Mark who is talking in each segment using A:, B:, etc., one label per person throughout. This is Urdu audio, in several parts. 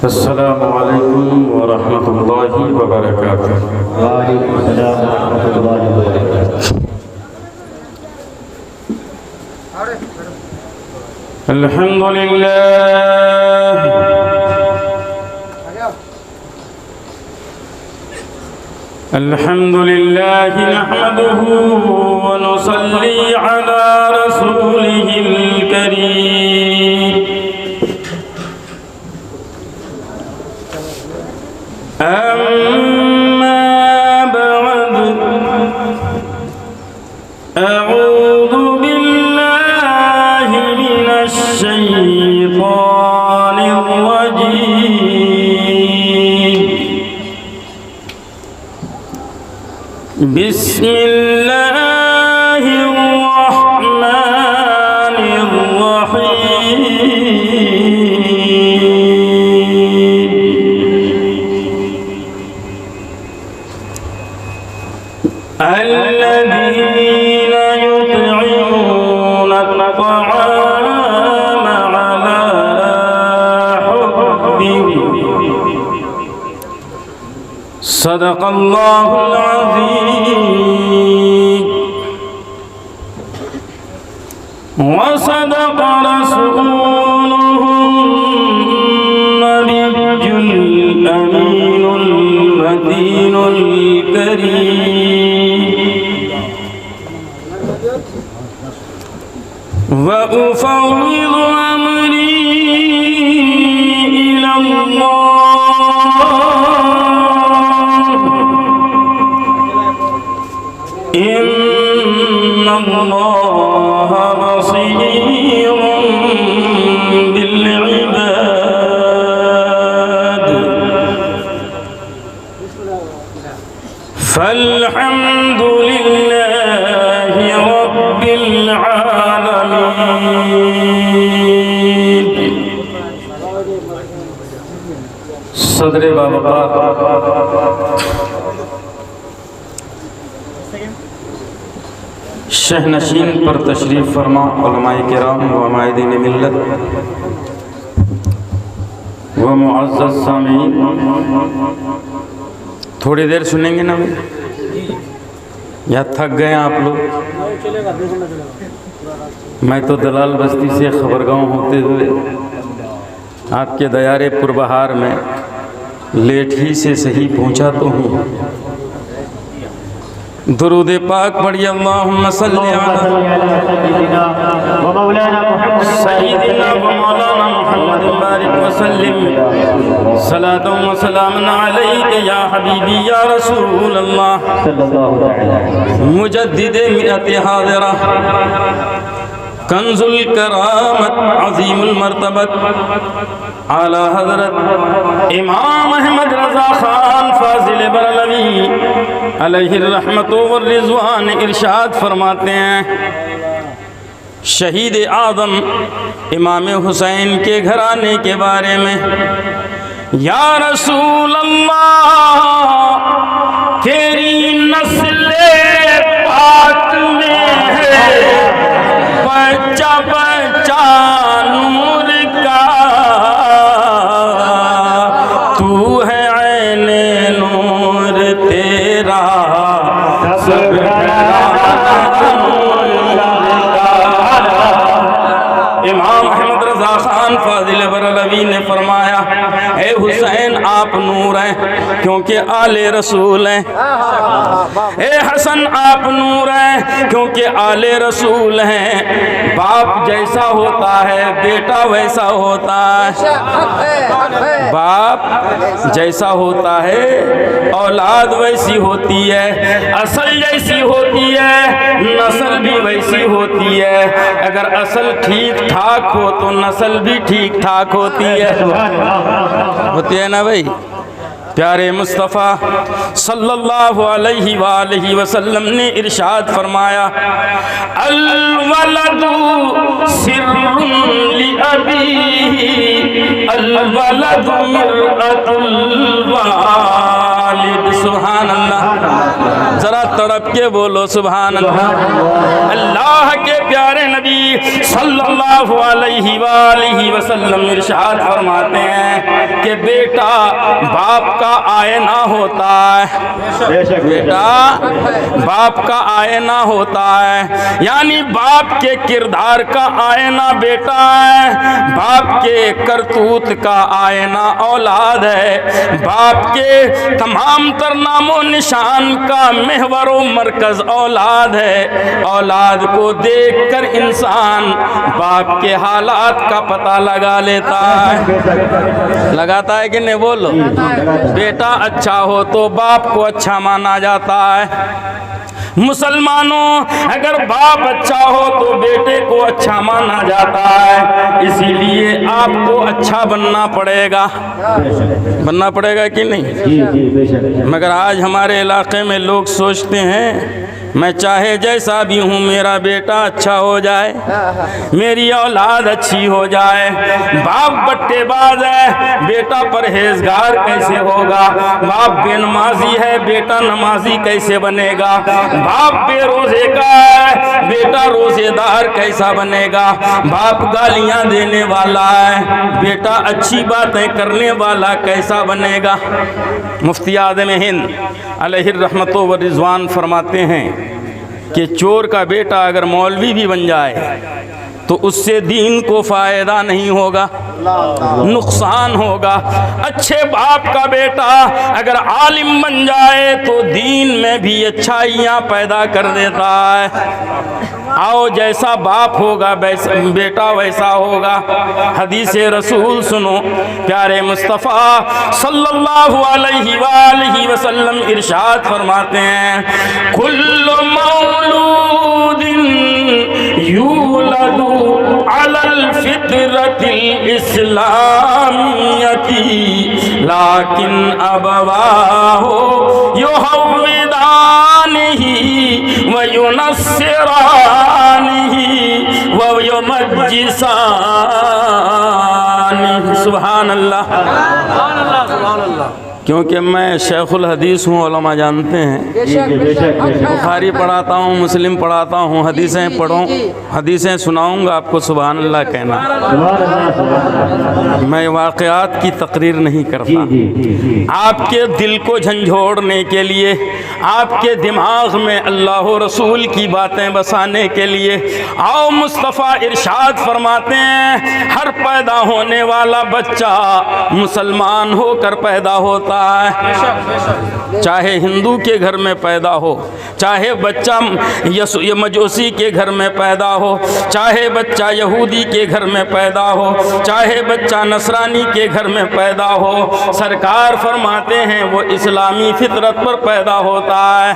A: السلام علیکم ورحمۃ اللہ وبرکاتہ۔
B: وعلیکم السلام ورحمۃ اللہ وبرکاتہ۔
A: الحمد للہ الحمد للہ نحمده ونصلي على رسوله الكريم۔ أما بعد، أعوذ بالله من الشيطان الرجيم، بسم الله الرحمن الرحيم۔ الذين يطعمون الطعام على حبه، صدق الله العظيم وصدق رسوله النبي الأمين المتين الكريم، وأفوض أمري إلى الله، إن الله بصير بالعباد، فالحمد لله رب العالمين۔ صدر بابا شہنشین پر تشریف فرما علماء کرام و عمائدین ملت و معزز سامعین، تھوڑی دیر سنیں گے نا یا تھک گئے آپ لوگ؟ میں تو دلال بستی سے خبرگاؤں ہوتے ہوئے آپ کے دیار پربہار میں لیٹ ہی سے صحیح پہنچا تو ہوں۔ درود پاک پڑھی، اللہم صلی علی
B: سیدنا و مولانا محمد
A: سیدنا و مولانا محمد بارک وسلم، صلاۃ و سلام علیک یا حبیبی یا رسول اللہ،
B: صلی اللہ علیہ وسلم۔
A: مجدد مئت حاضرہ، کنز الکرامت، عظیم المرتبت، اعلیٰ حضرت امام احمد رضا خان فاضل برلوی علیہ الرحمت والرضوان ارشاد فرماتے ہیں، شہید اعظم امام حسین کے گھرانے کے بارے میں، یا رسول اللہ تیری نسل پاک میں ہے بچہ بچہ نور کا، تو ہے عین نور تیرا سب امام احمد رضا خان فاضل برلوی نے فرمایا، اے حسین آپ نور ہیں کیونکہ آل رسول ہیں، اے حسن آپ نور ہیں کیونکہ آل رسول ہیں، باپ جیسا ہوتا ہے بیٹا ویسا ہوتا ہے، باپ جیسا ہوتا ہے اولاد ویسی ہوتی ہے، اصل جیسی ہوتی ہے نسل بھی ویسی ہوتی ہے، اگر اصل ٹھیک ٹھاک ہو تو نسل بھی ٹھیک ٹھاک ہوتی ہے، ہوتی ہے نا بھائی؟ پیارے مصطفیٰ صلی اللہ علیہ وآلہ وسلم نے ارشاد فرمایا، الولد سر لأبیہ، الولد مرآۃ الوالد۔ سبحان اللہ، ذرا تڑپ کے بولو سبحان اللہ۔ اللہ کے پیارے نبی صلی اللہ علیہ وآلہ وسلم ارشاد فرماتے ہیں کہ بیٹا باپ کا آئینہ ہوتا ہے، بیٹا باپ کا آئینہ ہوتا ہے، یعنی باپ کے کردار کا آئینہ بیٹا ہے، باپ کے کرتوت کا آئینہ اولاد ہے، باپ کے تمام تر نام و نشان کا محور و مرکز اولاد ہے۔ اولاد کو دیکھ کر انسان باپ کے حالات کا پتہ لگا لیتا ہے، لگاتا ہے کہ نہیں؟ بولو، بیٹا اچھا ہو تو باپ کو اچھا مانا جاتا ہے۔ مسلمانوں، اگر باپ اچھا ہو تو بیٹے کو اچھا مانا جاتا ہے، اسی لیے آپ کو اچھا بننا پڑے گا، بننا پڑے گا کہ نہیں؟ مگر آج ہمارے علاقے میں لوگ سوچتے ہیں میں چاہے جیسا بھی ہوں میرا بیٹا اچھا ہو جائے، میری اولاد اچھی ہو جائے۔ باپ بٹے باز ہے، بیٹا پرہیزگار کیسے ہوگا؟ باپ بے نمازی ہے، بیٹا نمازی کیسے بنے گا؟ باپ بے روزے کا ہے، بیٹا روزے دار کیسا بنے گا؟ باپ گالیاں دینے والا ہے، بیٹا اچھی باتیں کرنے والا کیسا بنے گا؟ مفتی اعظم ہند علیہ الرحمت و رضوان فرماتے ہیں کہ چور کا بیٹا اگر مولوی بھی بن جائے تو اس سے دین کو فائدہ نہیں ہوگا، نقصان ہوگا۔ اچھے باپ کا بیٹا اگر عالم بن جائے تو دین میں بھی اچھائیاں پیدا کر دیتا ہے۔ آؤ، جیسا باپ ہوگا بیٹا ویسا ہوگا۔ حدیث رسول سنو، پیارے مصطفیٰ صلی اللہ علیہ وآلہ وسلم ارشاد فرماتے ہیں، کل مولود یولد علی الفطرۃ الاسلامیۃ لیکن ابواہ یہودانہ وینصرانہ ویمجسانہ۔ سبحان اللہ، کیونکہ میں شیخ الحدیث ہوں، علماء جانتے ہیں، بخاری پڑھاتا ہوں، مسلم پڑھاتا ہوں، حدیثیں پڑھوں، حدیثیں سناؤں گا آپ کو، سبحان اللہ کہنا۔ میں واقعات کی تقریر نہیں کرتا، آپ کے دل کو جھنجھوڑنے کے لیے، آپ کے دماغ میں اللہ و رسول کی باتیں بسانے کے لیے۔ آؤ، مصطفیٰ ارشاد فرماتے ہیں، ہر پیدا ہونے والا بچہ مسلمان ہو کر پیدا ہوتا ہے، چاہے ہندو کے گھر میں پیدا ہو، چاہے بچہ مجوسی کے گھر میں پیدا ہو، چاہے بچہ یہودی کے گھر میں پیدا ہو، چاہے بچہ نصرانی کے گھر میں پیدا ہو، سرکار فرماتے ہیں وہ اسلامی فطرت پر پیدا ہوتا ہے۔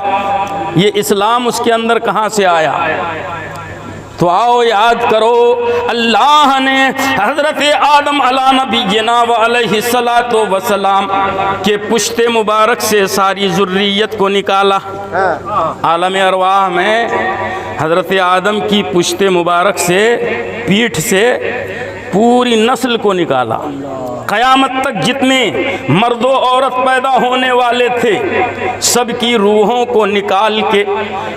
A: یہ اسلام اس کے اندر کہاں سے آیا؟ تو آؤ یاد کرو، اللہ نے حضرت آدم علیہ نبینا و علیہ الصلاۃ والسلام کے پشت مبارک سے ساری ذریت کو نکالا۔ عالم ارواح میں حضرت آدم کی پشت مبارک سے، پیٹھ سے پوری نسل کو نکالا۔ قیامت تک جتنے مرد و عورت پیدا ہونے والے تھے سب کی روحوں کو نکال کے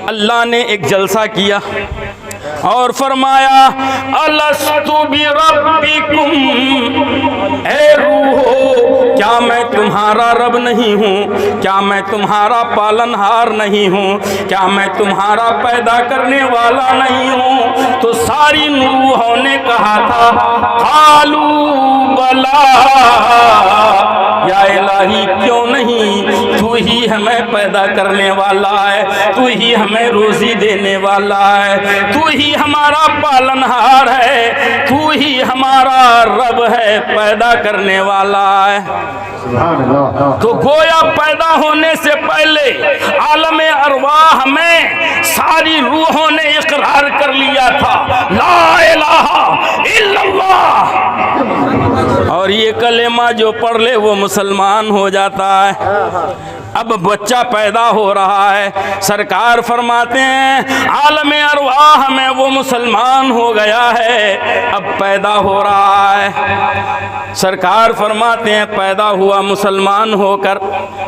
A: اللہ نے ایک جلسہ کیا اور فرمایا، الست بربکم، اے روحو کیا میں تمہارا رب نہیں ہوں؟ کیا میں تمہارا پالنہار نہیں ہوں؟ کیا میں تمہارا پیدا کرنے والا نہیں ہوں؟ تو ساری روحوں نے کہا تھا، قالوا بلا، یا الہی کیوں نہیں، تو ہی ہمیں پیدا کرنے والا ہے، تو ہی ہمیں روزی دینے والا ہے، تو ہی ہمارا پالنہار ہے، تو ہی ہمارا رب ہے، پیدا کرنے والا ہے۔ تو گویا پیدا ہونے سے پہلے عالم ارواح میں ساری روحوں نے اقرار کر لیا تھا، لا الہ الا اللہ، اور یہ کلمہ جو پڑھ لے وہ مسلمان ہو جاتا ہے۔ اب بچہ پیدا ہو رہا ہے، سرکار فرماتے ہیں عالم ارواح میں وہ مسلمان ہو گیا ہے، اب پیدا ہو رہا ہے۔ سرکار فرماتے ہیں پیدا ہوا مسلمان ہو کر،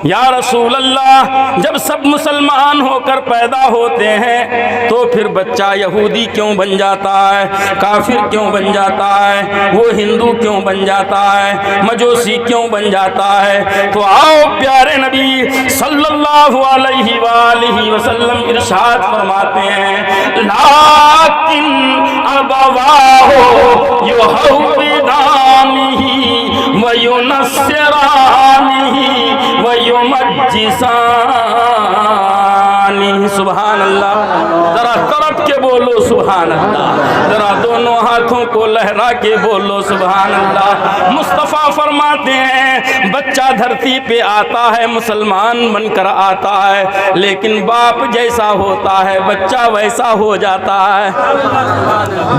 A: یا رسول اللہ جب سب مسلمان ہو کر پیدا ہوتے ہیں تو پھر بچہ یہودی کیوں بن جاتا ہے، کافر کیوں بن جاتا ہے، وہ ہندو کیوں بن جاتا ہے، مجوسی کیوں بن جاتا ہے؟ تو آؤ پیارے نبی صلی اللہ علیہ وآلہ وسلم ارشاد فرماتے ہیں لیکن ابواہ یحودانہ وینصرانہ ویمجسانہ۔ سبحان اللہ، ذرا تڑپ کے بولو سبحان اللہ، ذرا دونوں ہاتھوں کو لہرا کے بولو سبحان اللہ۔ مصطفیٰ فرماتے ہیں بچہ دھرتی پہ آتا ہے مسلمان بن کر آتا ہے، لیکن باپ جیسا ہوتا ہے بچہ ویسا ہو جاتا ہے۔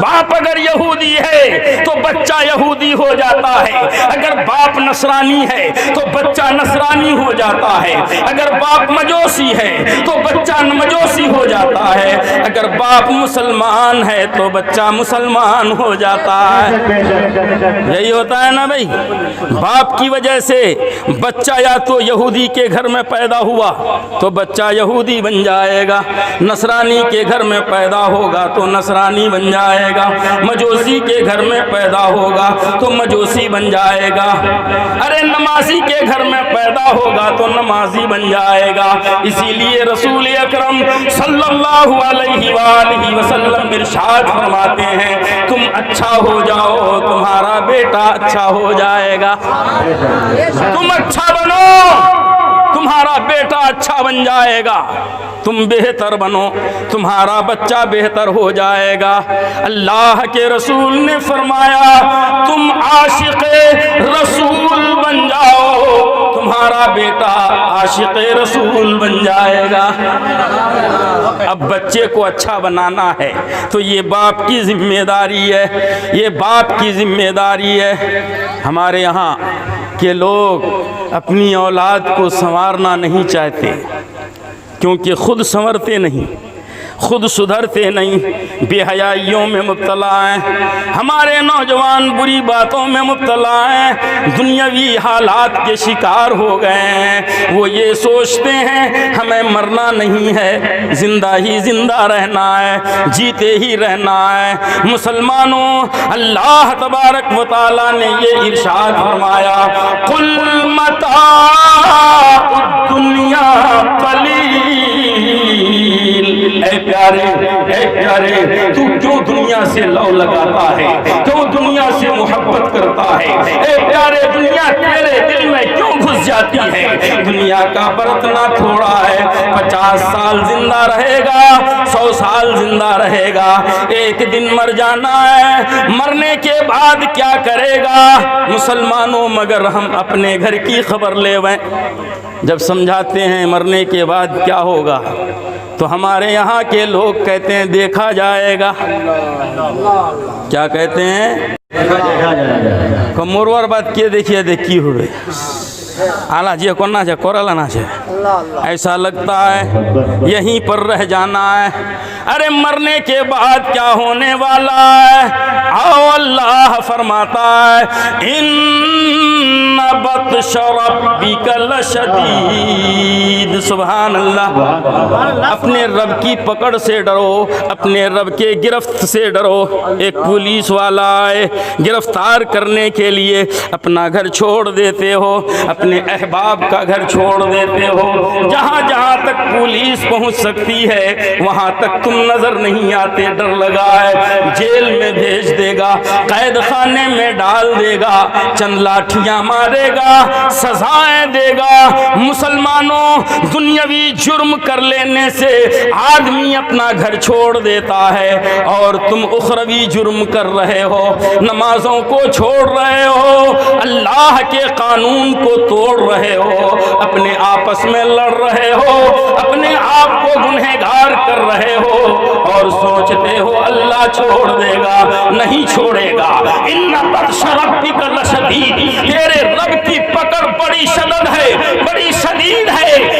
A: باپ اگر یہودی ہے تو بچہ یہودی ہو جاتا ہے، اگر باپ نصرانی ہے تو بچہ نصرانی ہو جاتا ہے، اگر باپ مجوسی ہے تو بچہ مجوسی ہو جاتا ہے، اگر باپ مسلمان ہے تو بچہ مسلمان ہو جاتا ہے۔ یہی ہوتا ہے نا بھائی، باپ کی وجہ سے بچہ یا تو یہودی کے گھر میں پیدا ہوا تو بچہ یہودی بن جائے گا، نصرانی کے گھر میں پیدا ہوگا تو نصرانی بن جائے گا، مجوسی کے گھر میں پیدا ہوگا تو مجوسی بن جائے گا، ارے نمازی کے گھر میں پیدا ہوگا تو نمازی بن جائے گا۔ اسی لیے رسول اکرم صلی اللہ علیہ وآلہ وسلم ارشاد فرماتے ہیں تم اچھا ہو جاؤ تمہارا بیٹا اچھا ہو جائے گا، تم اچھا بنو تمہارا بیٹا اچھا بن جائے گا، تم بہتر بنو تمہارا بچہ بہتر ہو جائے گا۔ اللہ کے رسول نے فرمایا تم عاشق رسول بن جاؤ تمہارا بیٹا عاشق رسول بن جائے گا۔ اب بچے کو اچھا بنانا ہے تو یہ باپ کی ذمہ داری ہے، یہ باپ کی ذمہ داری ہے۔ ہمارے یہاں کے لوگ اپنی اولاد کو سنوارنا نہیں چاہتے کیونکہ خود سنورتے نہیں، خود سدھرتے نہیں، بے حیائیوں میں مبتلا ہیں، ہمارے نوجوان بری باتوں میں مبتلا ہیں، دنیاوی حالات کے شکار ہو گئے ہیں۔ وہ یہ سوچتے ہیں ہمیں مرنا نہیں ہے، زندہ ہی زندہ رہنا ہے، جیتے ہی رہنا ہے۔ مسلمانوں، اللہ تبارک و تعالیٰ نے یہ ارشاد فرمایا قل متاع الدنیا قلیل، اے پیارے تو کیوں دنیا سے لو لگاتا ہے، کیوں دنیا سے محبت کرتا ہے؟ اے پیارے دنیا تیرے دل میں کیوں گھس جاتی ہے؟ دنیا کا برتنا تھوڑا ہے، 50 سال زندہ رہے گا، 100 سال زندہ رہے گا، ایک دن مر جانا ہے، مرنے کے بعد کیا کرے گا؟ مسلمانوں مگر ہم اپنے گھر کی خبر لے ویں، جب سمجھاتے ہیں مرنے کے بعد کیا ہوگا تو ہمارے یہاں کے لوگ کہتے ہیں دیکھا جائے گا۔ کیا کہتے ہیں؟ کمرور بات کیے دیکھیے دیکھی ہوئے آلہ جی کرنا چاہے کورا نہ چاہے، ایسا لگتا ہے یہیں پر رہ جانا ہے۔ ارے مرنے کے بعد کیا ہونے والا ہے؟ آؤ اللہ فرماتا ہے ان بطش ربک لشدید۔ سبحان اللہ، اپنے رب کی پکڑ سے ڈرو، اپنے رب کے گرفت سے ڈرو۔ ایک پولیس والا آئے گرفتار کرنے کے لیے، اپنا گھر چھوڑ دیتے ہو، اپنے احباب کا گھر چھوڑ دیتے ہو، جہاں جہاں تک پولیس پہنچ سکتی ہے وہاں تک تم نظر نہیں آتے، ڈر لگا ہے جیل میں بھیج دے گا، قید خانے میں ڈال دے گا، چند لاٹھیاں مارے گا، سزائیں دے گا۔ مسلمانوں، دنیاوی جرم کر لینے سے آدمی اپنا گھر چھوڑ دیتا ہے، اور تم اخروی جرم کر رہے ہو، نمازوں کو چھوڑ رہے ہو، اللہ کے قانون کو توڑ رہے ہو، اپنے آپس میں لڑ رہے ہو، اپنے آپ کو گنہگار کر رہے ہو، اور سوچتے ہو اللہ چھوڑ دے گا، نہیں چھوڑے گا۔ ان بطش ربک لشدید، تیرے رب کی پکڑ بڑی شدید ہے، بڑی شدید ہے۔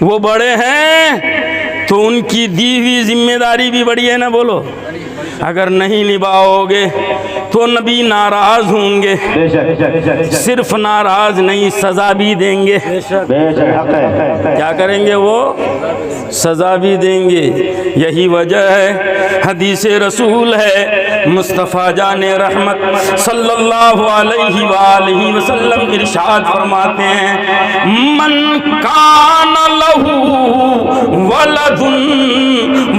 A: وہ بڑے ہیں تو ان کی دی ہوئی ذمہ داری بھی بڑی ہے نا، بولو۔ اگر نہیں نبھاؤ گے تو نبی ناراض ہوں گے، صرف ناراض نہیں سزا بھی دیں گے۔ کیا کریں گے وہ؟ سزا بھی دیں گے۔ یہی وجہ ہے، حدیث رسول ہے، مصطفیٰ جان رحمت صلی اللہ علیہ وآلہ وسلم ارشاد فرماتے ہیں، من کان لہ ولد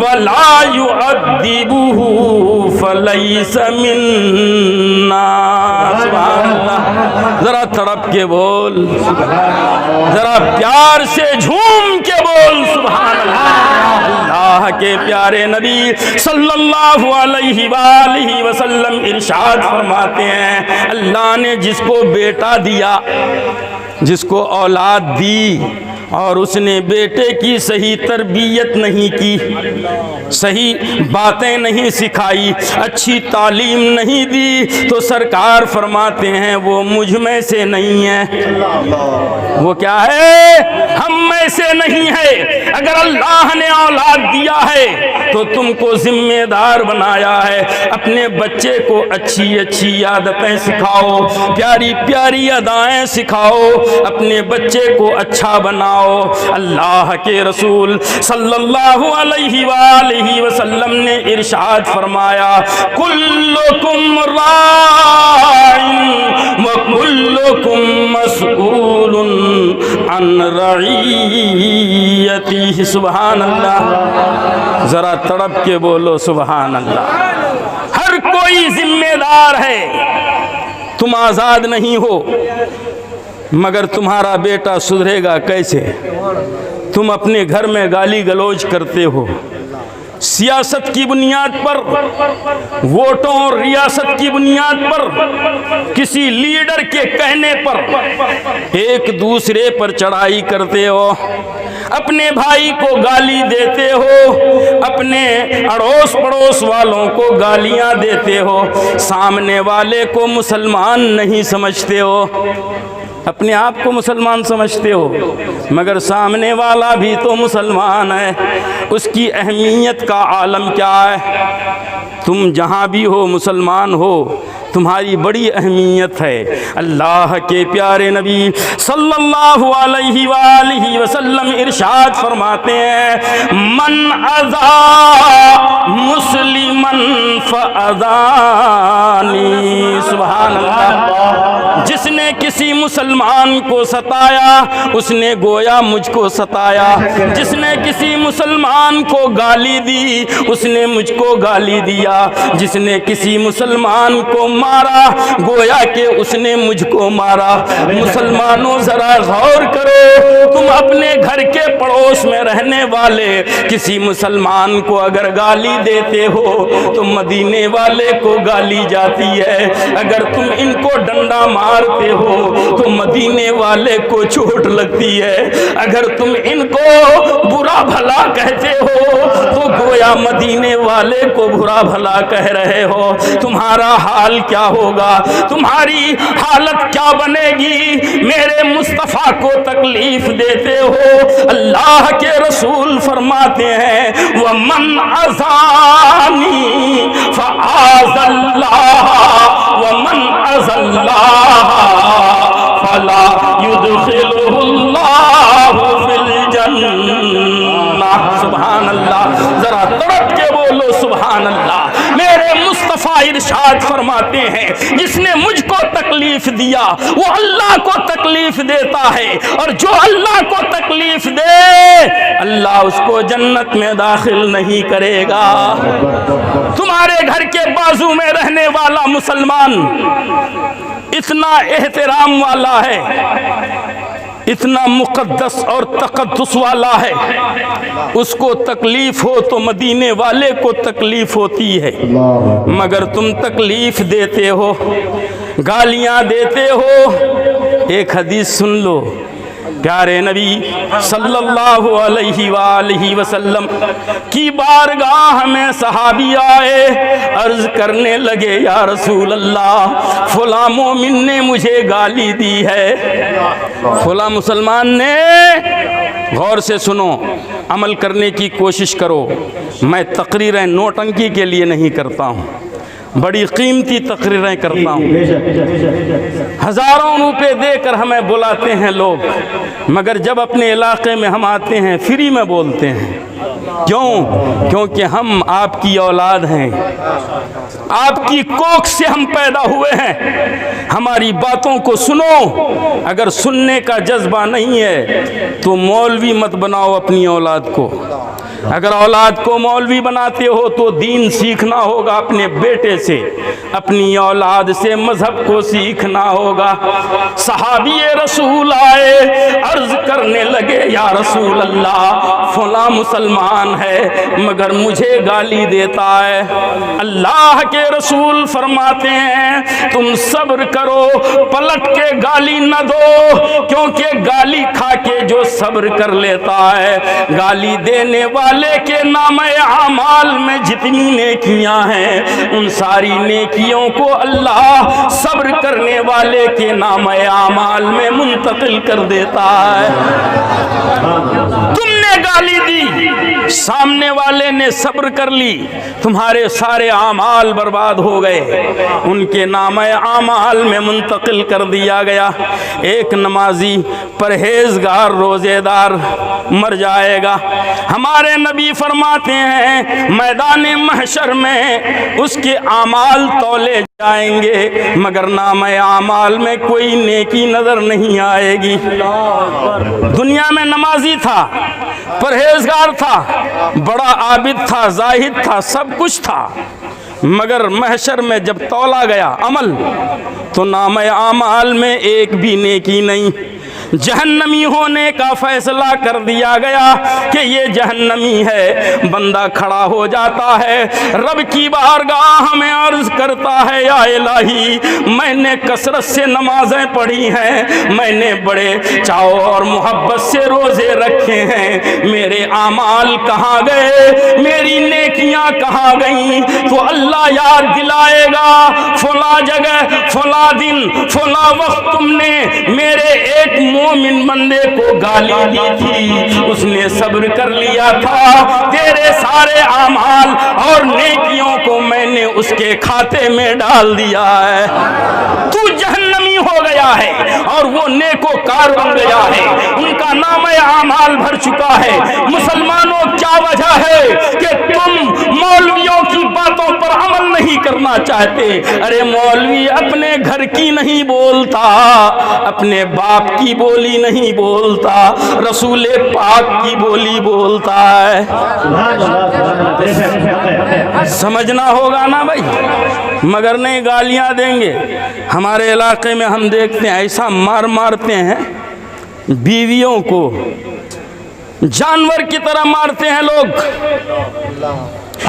A: ولا یعذبہ فلیس منا۔ سبحان اللہ، ذرا تڑپ کے بول، ذرا پیار سے جھوم کے بول سبحان اللہ۔ اللہ کے پیارے نبی صلی اللہ علیہ وآلہ وسلم ارشاد فرماتے ہیں، اللہ نے جس کو بیٹا دیا، جس کو اولاد دی، اور اس نے بیٹے کی صحیح تربیت نہیں کی، صحیح باتیں نہیں سکھائی، اچھی تعلیم نہیں دی، تو سرکار فرماتے ہیں وہ مجھ میں سے نہیں ہے۔ وہ کیا ہے؟ ہم میں سے نہیں ہے۔ اگر اللہ نے اولاد دیا ہے تو تم کو ذمہ دار بنایا ہے، اپنے بچے کو اچھی اچھی عادتیں سکھاؤ، پیاری پیاری ادائیں سکھاؤ، اپنے بچے کو اچھا بناؤ۔ اللہ کے رسول صلی اللہ علیہ وآلہ وسلم نے ارشاد فرمایا، کلکم راع وکلکم مسئول عن رعیتہ۔ سبحان اللہ، ذرا تڑپ کے بولو سبحان اللہ۔ ہر کوئی ذمہ دار ہے، تم آزاد نہیں ہو، مگر تمہارا بیٹا سدھرے گا کیسے؟ تم اپنے گھر میں گالی گلوچ کرتے ہو، سیاست کی بنیاد پر، ووٹوں اور ریاست کی بنیاد پر، کسی لیڈر کے کہنے پر ایک دوسرے پر چڑھائی کرتے ہو، اپنے بھائی کو گالی دیتے ہو، اپنے اڑوس پڑوس والوں کو گالیاں دیتے ہو، سامنے والے کو مسلمان نہیں سمجھتے ہو، اپنے آپ کو مسلمان سمجھتے ہو، مگر سامنے والا بھی تو مسلمان ہے، اس کی اہمیت کا عالم کیا ہے؟ تم جہاں بھی ہو مسلمان ہو، تمہاری بڑی اہمیت ہے۔ اللہ کے پیارے نبی صلی اللہ علیہ وآلہ وسلم ارشاد فرماتے ہیں، من اذا مسلما فاذانی۔ سبحان اللہ، جس نے کسی مسلمان کو ستایا اس نے گویا مجھ کو ستایا، جس نے کسی مسلمان کو گالی دی اس نے مجھ کو گالی دیا، جس نے کسی مسلمان کو مارا گویا کہ اس نے مجھ کو مارا۔ مسلمانوں ذرا غور کرو، تم اپنے گھر کے پڑوس میں رہنے والے کسی مسلمان کو اگر گالی دیتے ہو تو مدینے والے کو گالی جاتی ہے، اگر تم ان کو ڈنڈا مارتے ہو تو مدینے والے کو چوٹ لگتی ہے، اگر تم ان کو برا بھلا کہتے ہو تو گویا مدینے والے کو برا بھلا کہہ رہے ہو۔ تمہارا حال کیا ہوگا؟ تمہاری حالت کیا بنے گی؟ میرے مصطفیٰ کو تکلیف دیتے ہو۔ اللہ کے رسول فرماتے ہیں، وَمَنْ عَزَانِي فَعَازَ اللَّهَ وَمَنْ عَزَ اللَّهَ فَلَا يُدْخِلُهُ اللَّهُ فِي الْجَنَّةِ۔ سبحان اللہ، ذرا تڑپ کے بولو سبحان اللہ۔ میرے مصطفیٰ ارشاد فرماتے ہیں، جس نے مجھ کو تکلیف دیا وہ اللہ کو تکلیف دیتا ہے، اور جو اللہ کو تکلیف دے اللہ اس کو جنت میں داخل نہیں کرے گا۔ تمہارے گھر کے بازو میں رہنے والا مسلمان اتنا احترام والا ہے، اتنا مقدس اور تقدس والا ہے، اس کو تکلیف ہو تو مدینے والے کو تکلیف ہوتی ہے، مگر تم تکلیف دیتے ہو، گالیاں دیتے ہو۔ ایک حدیث سن لو، پیارے نبی صلی اللہ علیہ وآلہ وسلم کی بارگاہ میں صحابی آئے، عرض کرنے لگے یا رسول اللہ فلاں مومن نے مجھے گالی دی ہے، فلاں مسلمان نے۔ غور سے سنو، عمل کرنے کی کوشش کرو۔ میں تقریریں نوٹنکی کے لیے نہیں کرتا ہوں، بڑی قیمتی تقریریں کرتا ہوں۔ ہزاروں روپے دے کر ہمیں بلاتے ہیں لوگ، مگر جب اپنے علاقے میں ہم آتے ہیں فری میں بولتے ہیں۔ کیوں؟ کیونکہ ہم آپ کی اولاد ہیں، آپ کی کوکھ سے ہم پیدا ہوئے ہیں۔ ہماری باتوں کو سنو، اگر سننے کا جذبہ نہیں ہے تو مولوی مت بناؤ اپنی اولاد کو۔ اگر اولاد کو مولوی بناتے ہو تو دین سیکھنا ہوگا اپنے بیٹے سے، اپنی اولاد سے مذہب کو سیکھنا ہوگا۔ صحابی رسول آئے، عرض کرنے لگے یا رسول اللہ فلاں مسلمان ہے مگر مجھے گالی دیتا ہے۔ اللہ کے رسول فرماتے ہیں تم صبر کرو، پلٹ کے گالی نہ دو، کیونکہ گالی کھا کے جو صبر کر لیتا ہے، گالی دینے والے کے نام اعمال میں جتنی نیکیاں ہیں ان ساری نیکیوں کو اللہ صبر کرنے والے کے نام اعمال میں منتقل کر دیتا ہے۔ تم نے گالی دی، سامنے والے نے صبر کر لی، تمہارے سارے اعمال برباد ہو گئے، ان کے نام اعمال میں منتقل کر دیا گیا۔ ایک نمازی پرہیزگار روزے دار مر جائے گا، ہمارے نبی فرماتے ہیں میدان محشر میں اس کے اعمال تولے جائیں گے مگر نام اعمال میں کوئی نیکی نظر نہیں آئے گی۔ دنیا میں نمازی تھا، پرہیزگار تھا، بڑا عابد تھا، زاہد تھا، سب کچھ تھا، مگر محشر میں جب تولا گیا عمل تو نام اعمال میں ایک بھی نیکی نہیں۔ جہنمی ہونے کا فیصلہ کر دیا گیا کہ یہ جہنمی ہے، بندہ کھڑا ہو جاتا ہے، رب کی بارگاہ میں عرض کرتا ہے یا الہی میں نے کثرت سے نمازیں پڑھی ہیں، میں نے بڑے چاؤ اور محبت سے روزے رکھے ہیں، میرے اعمال کہاں گئے، میری نیکیاں کہاں گئیں؟ تو اللہ یاد دلائے گا فلاں جگہ فلاں دن فلاں وقت تم نے میرے ایک مومن بندے کو گالی دی تھی، اس نے صبر کر لیا تھا، تیرے سارے اعمال اور نیکیوں کو میں نے اس کے کھاتے میں ڈال دیا ہے، تو جہنمی ہو گیا ہے اور وہ نیکوکار بن گیا ہے، ان کا نام اعمال بھر چکا ہے۔ مسلمانوں کیا وجہ ہے کہ تم مولویوں کی باتوں پر عمل نہیں کرنا چاہتے؟ ارے مولوی اپنے گھر کی نہیں بولتا، اپنے باپ کی بولی نہیں بولتا، رسول پاک کی بولی بولتا ہے۔ سمجھنا ہوگا نا بھائی، مگر نہیں گالیاں دیں گے۔ ہمارے علاقے میں ہم دیکھتے ہیں ایسا مارتے ہیں بیویوں کو، جانور کی طرح مارتے ہیں لوگ،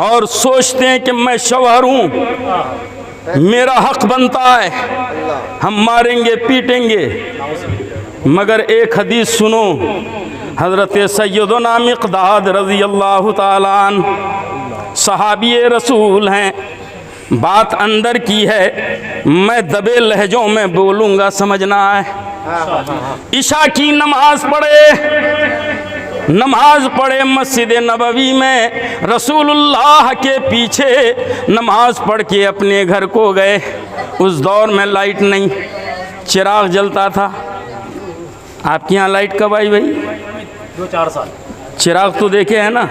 A: اور سوچتے ہیں کہ میں شوہر ہوں، میرا حق بنتا ہے، ہم ماریں گے پیٹیں گے۔ مگر ایک حدیث سنو، حضرت سیدنا مقداد رضی اللہ تعالیٰ عنہ صحابی رسول ہیں، بات اندر کی ہے، میں دبے لہجوں میں بولوں گا، سمجھنا ہے۔ عشاء کی نماز پڑھے مسجد نبوی میں، رسول اللہ کے پیچھے نماز پڑھ کے اپنے گھر کو گئے۔ اس دور میں لائٹ نہیں، چراغ جلتا تھا۔ آپ کی یہاں لائٹ کب آئی بھائی؟
B: 2-4 سال۔
A: چراغ تو دیکھے ہیں نا،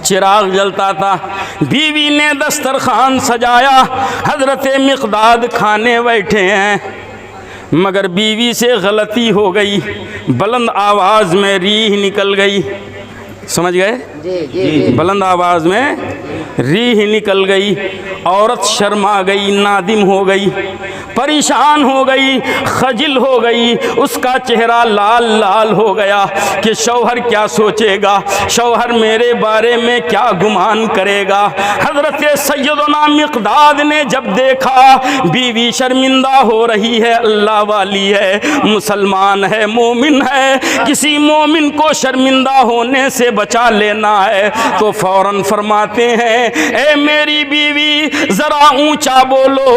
A: چراغ جلتا تھا۔ بیوی نے دسترخوان سجایا، حضرت مقداد کھانے بیٹھے ہیں، مگر بیوی سے غلطی ہو گئی، بلند آواز میں ریح نکل گئی، سمجھ گئے؟ بلند آواز میں ریح نکل گئی، عورت شرما گئی، نادم ہو گئی، پریشان ہو گئی، خجل ہو گئی، اس کا چہرہ لال لال ہو گیا کہ شوہر کیا سوچے گا، شوہر میرے بارے میں کیا گمان کرے گا۔ حضرت سیدنا مقداد نے جب دیکھا بیوی شرمندہ ہو رہی ہے، اللہ والی ہے، مسلمان ہے، مومن ہے، کسی مومن کو شرمندہ ہونے سے بچا لینا ہے، تو فوراً فرماتے ہیں اے میری بیوی ذرا اونچا بولو،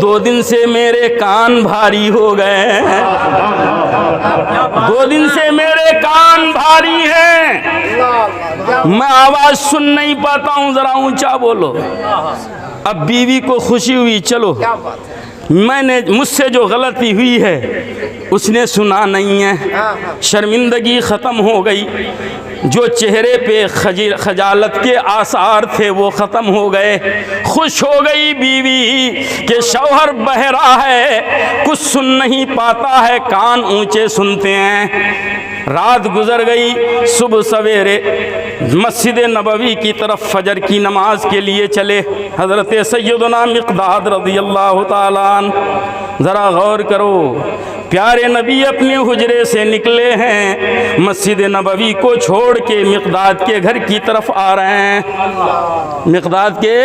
A: 2 دن سے میرے کان بھاری ہو گئے ہیں، 2 دن سے میرے کان بھاری ہیں، میں آواز سن نہیں پاتا ہوں، ذرا اونچا بولو۔ اب بیوی کو خوشی ہوئی، چلو مجھ سے جو غلطی ہوئی ہے اس نے سنا نہیں ہے، شرمندگی ختم ہو گئی، جو چہرے پہ خجالت کے آثار تھے وہ ختم ہو گئے، خوش ہو گئی بیوی کہ شوہر بہرا ہے، کچھ سن نہیں پاتا ہے، کان اونچے سنتے ہیں۔ رات گزر گئی، صبح سویرے مسجد نبوی کی طرف فجر کی نماز کے لیے چلے حضرت سیدنا مقداد رضی اللہ تعالیٰ عنہ۔ ذرا غور کرو، پیارے نبی اپنے حجرے سے نکلے ہیں، مسجد نبوی کو چھوڑ کے مقداد کے گھر کی طرف آ رہے ہیں، مقداد کے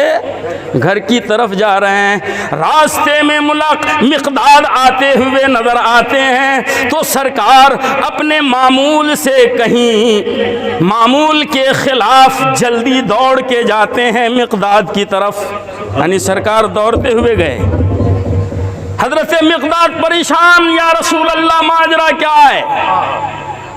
A: گھر کی طرف جا رہے ہیں۔ راستے میں مقداد آتے ہوئے نظر آتے ہیں تو سرکار اپنے معمول سے کہیں معمول کے خلاف جلدی دوڑ کے جاتے ہیں مقداد کی طرف، یعنی سرکار دوڑتے ہوئے گئے۔ حضرت مقداد پریشان، یا رسول اللہ ماجرا کیا ہے؟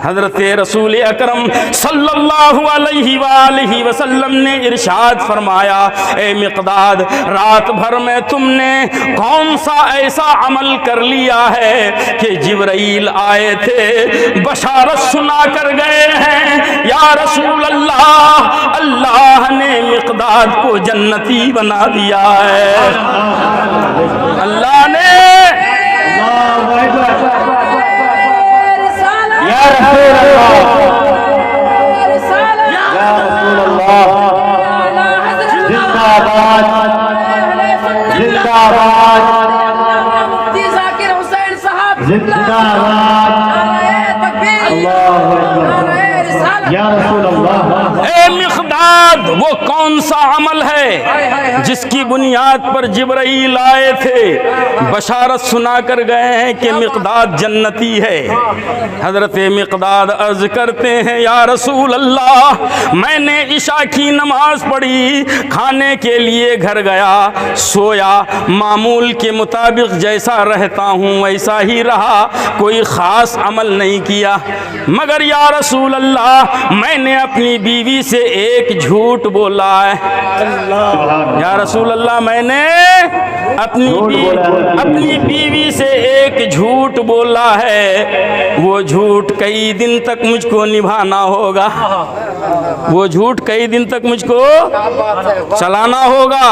A: حضرت رسول اکرم صلی اللہ علیہ وآلہ وسلم نے ارشاد فرمایا، اے مقداد رات بھر میں تم نے کون سا ایسا عمل کر لیا ہے کہ جبرائیل آئے تھے بشارت سنا کر گئے ہیں، یا رسول اللہ اللہ نے مقداد کو جنتی بنا دیا ہے، اللہ نے
B: یا رسول اللہ زندہ باد زندہ باد
C: ذاکر حسین صاحب
B: زندہ باد، اللہ اکبر، یا رسول اللہ۔
A: اے مقداد وہ کون سا عمل ہے جس کی بنیاد پر جبرائیل آئے تھے بشارت سنا کر گئے ہیں کہ مقداد جنتی ہے؟ حضرت مقداد عرض کرتے ہیں، یا رسول اللہ میں نے عشاء کی نماز پڑھی، کھانے کے لیے گھر گیا، سویا، معمول کے مطابق جیسا رہتا ہوں ویسا ہی رہا، کوئی خاص عمل نہیں کیا، مگر یا رسول اللہ میں نے اپنی بیوی سے ایک جھوٹ بولا ہے، یا رسول اللہ میں نے اپنی بیوی سے ایک جھوٹ بولا ہے، وہ جھوٹ کئی دن تک مجھ کو نبھانا ہوگا، وہ جھوٹ کئی دن تک مجھ کو چلانا ہوگا۔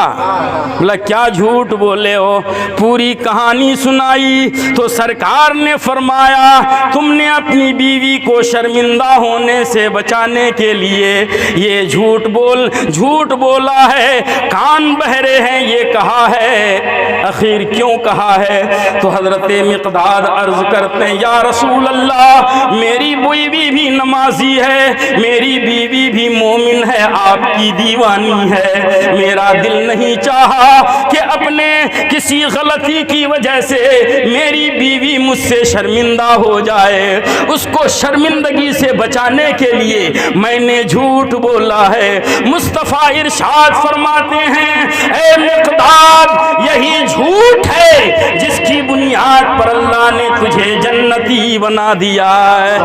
A: بولا کیا جھوٹ بولے ہو؟ پوری کہانی سنائی تو سرکار نے فرمایا تم نے اپنی بیوی کو شرمندہ ہونے سے بچانے کے لیے یہ جھوٹ بولا ہے، کان بہرے ہیں یہ کہا ہے، آخر کیوں کہا ہے؟ تو حضرت مقداد عرض کرتے ہیں، یا رسول اللہ میری بیوی بھی نمازی ہے، میری بیوی بھی مومن ہے، آپ کی دیوانی ہے، میرا دل نہیں چاہا کہ اپنے کسی غلطی کی وجہ سے میری بیوی مجھ سے شرمندہ ہو جائے، اس کو شرمندگی سے بچانے کے لیے میں نے جھوٹ بولا ہے۔ مصطفیٰ ارشاد فرماتے ہیں، اے مقداد یہی جھوٹ ہے جس کی بنیاد پر اللہ نے تجھے جنتی بنا دیا ہے۔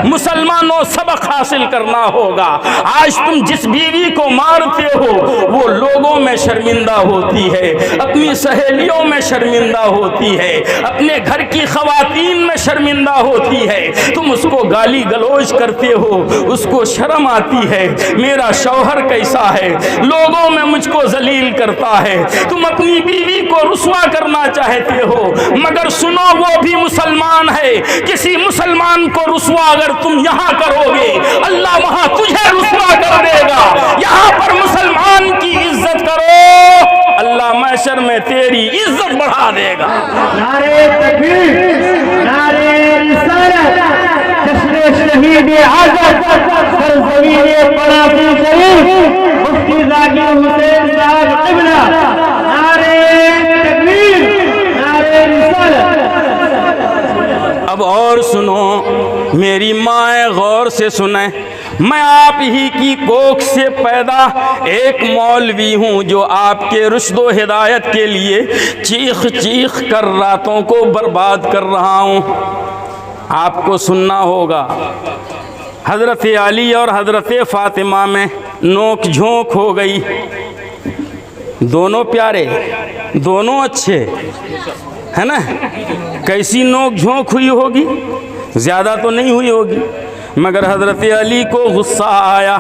A: مسلمانوں سبق حاصل کرنا ہوگا، آج تم جس بیوی کو مارتے ہو وہ لوگوں میں شرمندہ ہوتی ہے، اپنی سہیلیوں میں شرمندہ ہوتی ہے، اپنے گھر کی خواتین میں شرمندہ ہوتی ہے، تم اس کو گالی گلوچ کرتے ہو، اس کو شرم آتی ہے میرا شوہر کیسا ہے، لوگوں میں مجھ کو ذلیل کرتا ہے، تم اپنی بیوی کو رسوا کرنا چاہتے ہو، مگر سنو وہ بھی مسلمان ہے، کسی مسلمان کو رسوا اگر تم یہاں کرو گے اللہ وہاں تجھے رسوا کر دے گا، یہاں پر مسلمان کی عزت کرو اللہ محشر میں تیری عزت
B: اعظم سرزمین پناہی شریف مفتی ذاکر حسین صاحب قبلہ نعرہ تکبیر نعرہ رسالت۔
A: اب اور سنو میری مائیں غور سے سنیں، میں آپ ہی کی کوکھ سے پیدا ایک مولوی ہوں جو آپ کے رشد و ہدایت کے لیے چیخ چیخ کر راتوں کو برباد کر رہا ہوں۔ آپ کو سننا ہوگا حضرت علی اور حضرت فاطمہ میں نوک جھونک ہو گئی، دونوں پیارے، دونوں اچھے، ہے نا؟ کیسی نوک جھونک ہوئی ہوگی؟ زیادہ تو نہیں ہوئی ہوگی، مگر حضرت علی کو غصہ آیا،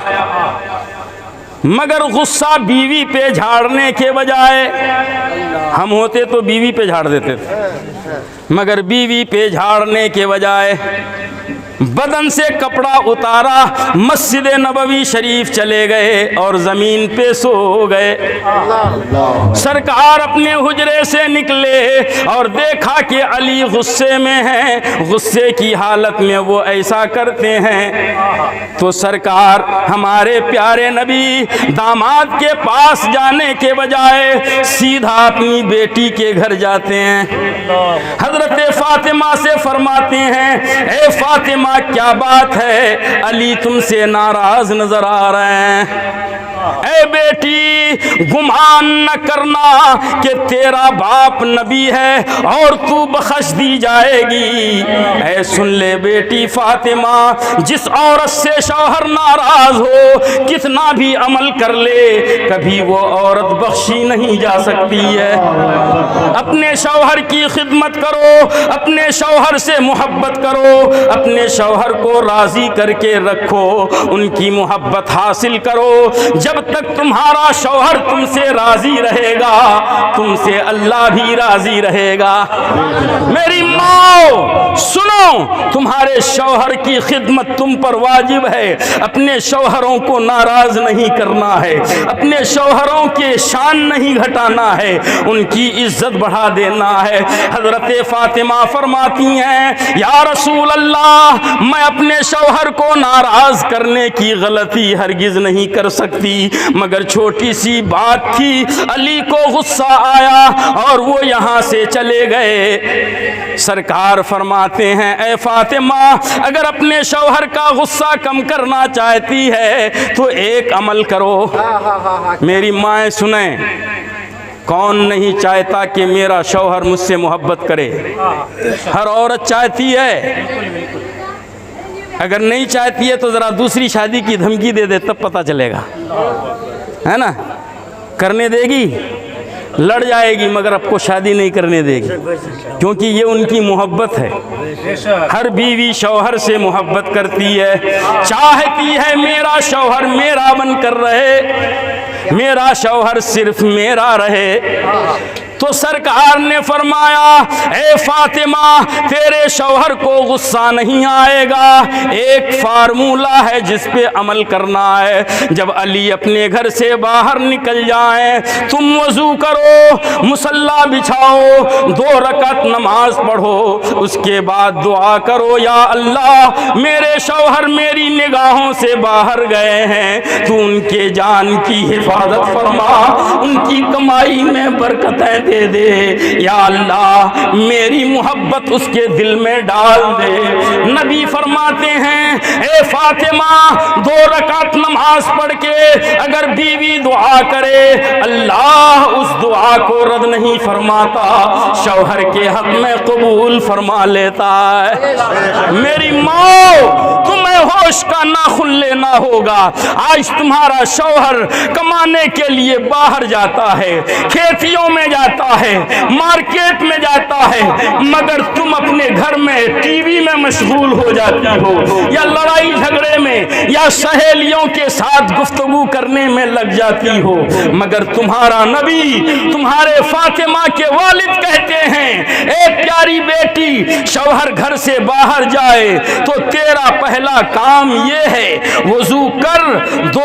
A: مگر غصہ بیوی پہ جھاڑنے کے بجائے، ہم ہوتے تو بیوی پہ جھاڑ دیتے تھے، مگر بیوی پہ جھاڑنے کے بجائے بدن سے کپڑا اتارا، مسجد نبوی شریف چلے گئے اور زمین پہ سو گئے۔ سرکار اپنے حجرے سے نکلے اور دیکھا کہ علی غصے میں ہیں، غصے کی حالت میں وہ ایسا کرتے ہیں، تو سرکار ہمارے پیارے نبی داماد کے پاس جانے کے بجائے سیدھا اپنی بیٹی کے گھر جاتے ہیں۔ حضرت فاطمہ سے فرماتے ہیں، اے فاطمہ کیا بات ہے، علی تم سے ناراض نظر آ رہے ہیں۔ اے بیٹی گمان نہ کرنا کہ تیرا باپ نبی ہے اور تو بخش دی جائے گی۔ اے سن لے بیٹی فاطمہ، جس عورت سے شوہر ناراض ہو کتنا بھی عمل کر لے کبھی وہ عورت بخشی نہیں جا سکتی ہے۔ اپنے شوہر کی خدمت کرو، اپنے شوہر سے محبت کرو، اپنے شوہر کو راضی کر کے رکھو، ان کی محبت حاصل کرو۔ جب تک تمہارا شوہر تم سے راضی رہے گا تم سے اللہ بھی راضی رہے گا۔ میری ماں سنو، تمہارے شوہر کی خدمت تم پر واجب ہے، اپنے شوہروں کو ناراض نہیں کرنا ہے، اپنے شوہروں کے شان نہیں گھٹانا ہے، ان کی عزت بڑھا دینا ہے۔ حضرت فاطمہ فرماتی ہیں، یا رسول اللہ میں اپنے شوہر کو ناراض کرنے کی غلطی ہرگز نہیں کر سکتی، مگر چھوٹی سی بات تھی، علی کو غصہ آیا اور وہ یہاں سے چلے گئے۔ سرکار فرماتے ہیں، اے فاطمہ اگر اپنے شوہر کا غصہ کم کرنا چاہتی ہے تو ایک عمل کرو۔ میری مائیں سنیں، کون نہیں چاہتا کہ میرا شوہر مجھ سے محبت کرے؟ ہر عورت چاہتی ہے۔ اگر نہیں چاہتی ہے تو ذرا دوسری شادی کی دھمکی دے دے، تب پتہ چلے گا، ہے نا؟ کرنے دے گی، لڑ جائے گی، مگر اب کو شادی نہیں کرنے دے گی، کیونکہ یہ ان کی محبت ہے۔ ہر بیوی شوہر سے محبت کرتی ہے، چاہتی ہے میرا شوہر میرا بن کر رہے، میرا شوہر صرف میرا رہے۔ تو سرکار نے فرمایا، اے فاطمہ تیرے شوہر کو غصہ نہیں آئے گا، ایک فارمولہ ہے جس پہ عمل کرنا ہے۔ جب علی اپنے گھر سے باہر نکل جائیں تم وضو کرو، مصلی بچھاؤ، 2 رکعت نماز پڑھو، اس کے بعد دعا کرو، یا اللہ میرے شوہر میری نگاہوں سے باہر گئے ہیں، تو ان کے جان کی حفاظت فرما، ان کی کمائی میں برکتیں دے دے، یا اللہ میری محبت اس کے دل میں ڈال دے۔ نبی فرماتے ہیں، اے فاطمہ 2 رکعت نماز پڑھ کے اگر بیوی دعا کرے اللہ اس دعا کو رد نہیں فرماتا، شوہر کے حق میں قبول فرما لیتا ہے۔ میری ماں تمہیں ہوش کا ناخن لینا ہوگا۔ آج تمہارا شوہر کمانے کے لیے باہر جاتا ہے، کھیتیوں میں جاتا ہے، مارکیٹ میں جاتا ہے، مگر تم اپنے گھر میں ٹی وی میں مشغول ہو جاتی ہو، یا لڑائی جھگڑے میں، یا سہیلیوں کے ساتھ گفتگو کرنے میں لگ جاتی ہو، مگر تمہارا نبی تمہارے فاطمہ کے والد کہتے ہیں، اے پیاری بیٹی شوہر گھر سے باہر جائے تو تیرا پہلا کام یہ ہے، وضو کر 2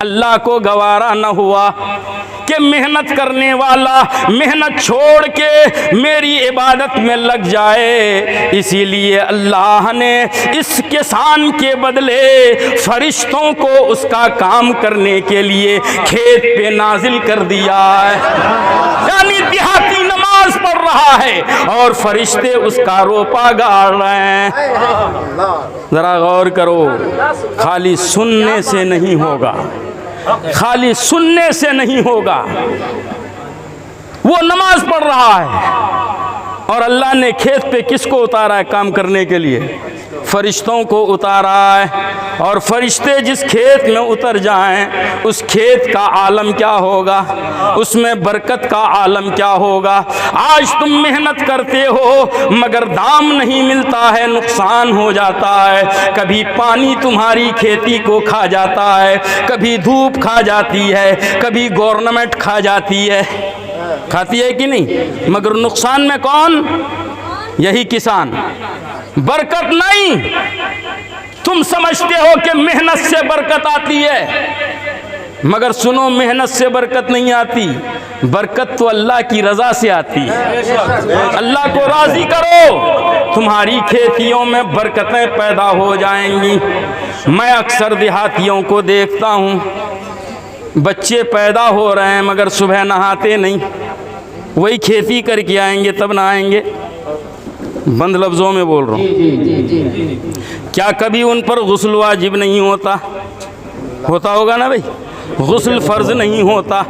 A: اللہ کو گوارا نہ ہوا کہ محنت کرنے والا محنت چھوڑ کے میری عبادت میں لگ جائے، اسی لیے اللہ نے اس کسان کے بدلے فرشتوں کو اس کا کام کرنے کے لیے کھیت پہ نازل کر دیا ہے۔ یعنی دیہاتی نماز پڑھ رہا ہے اور فرشتے اس کا روپا گاڑ رہے ہیں۔ ذرا غور کرو، خالی سننے سے نہیں ہوگا، خالی سننے سے نہیں ہوگا۔ وہ نماز پڑھ رہا ہے اور اللہ نے کھیت پہ کس کو اتارا ہے کام کرنے کے لیے؟ فرشتوں کو اتارا ہے، اور فرشتے جس کھیت میں اتر جائیں اس کھیت کا عالم کیا ہوگا، اس میں برکت کا عالم کیا ہوگا۔ آج تم محنت کرتے ہو مگر دام نہیں ملتا ہے، نقصان ہو جاتا ہے، کبھی پانی تمہاری کھیتی کو کھا جاتا ہے، کبھی دھوپ کھا جاتی ہے، کبھی گورنمنٹ کھا جاتی ہے، کھاتی ہے کہ نہیں؟ مگر نقصان میں کون؟ یہی کسان۔ برکت نہیں، تم سمجھتے ہو کہ محنت سے برکت آتی ہے، مگر سنو، محنت سے برکت نہیں آتی، برکت تو اللہ کی رضا سے آتی ہے۔ اللہ کو راضی کرو، تمہاری کھیتیوں میں برکتیں پیدا ہو جائیں گی۔ میں اکثر دیہاتیوں کو دیکھتا ہوں، بچے پیدا ہو رہے ہیں مگر صبح نہاتے نہیں، وہی کھیتی کر کے آئیں گے تب نہائیں گے۔ بند لفظوں میں بول رہا ہوں، کیا کبھی ان پر غسل واجب نہیں ہوتا؟ ہوتا ہوگا نا بھائی، غسل فرض نہیں ہوتا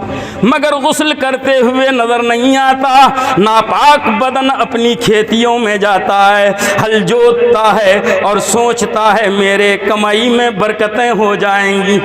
A: مگر غسل کرتے ہوئے نظر نہیں آتا۔ ناپاک بدن اپنی کھیتیوں میں جاتا ہے، ہل جوتتا ہے اور سوچتا ہے میرے کمائی میں برکتیں ہو جائیں گی۔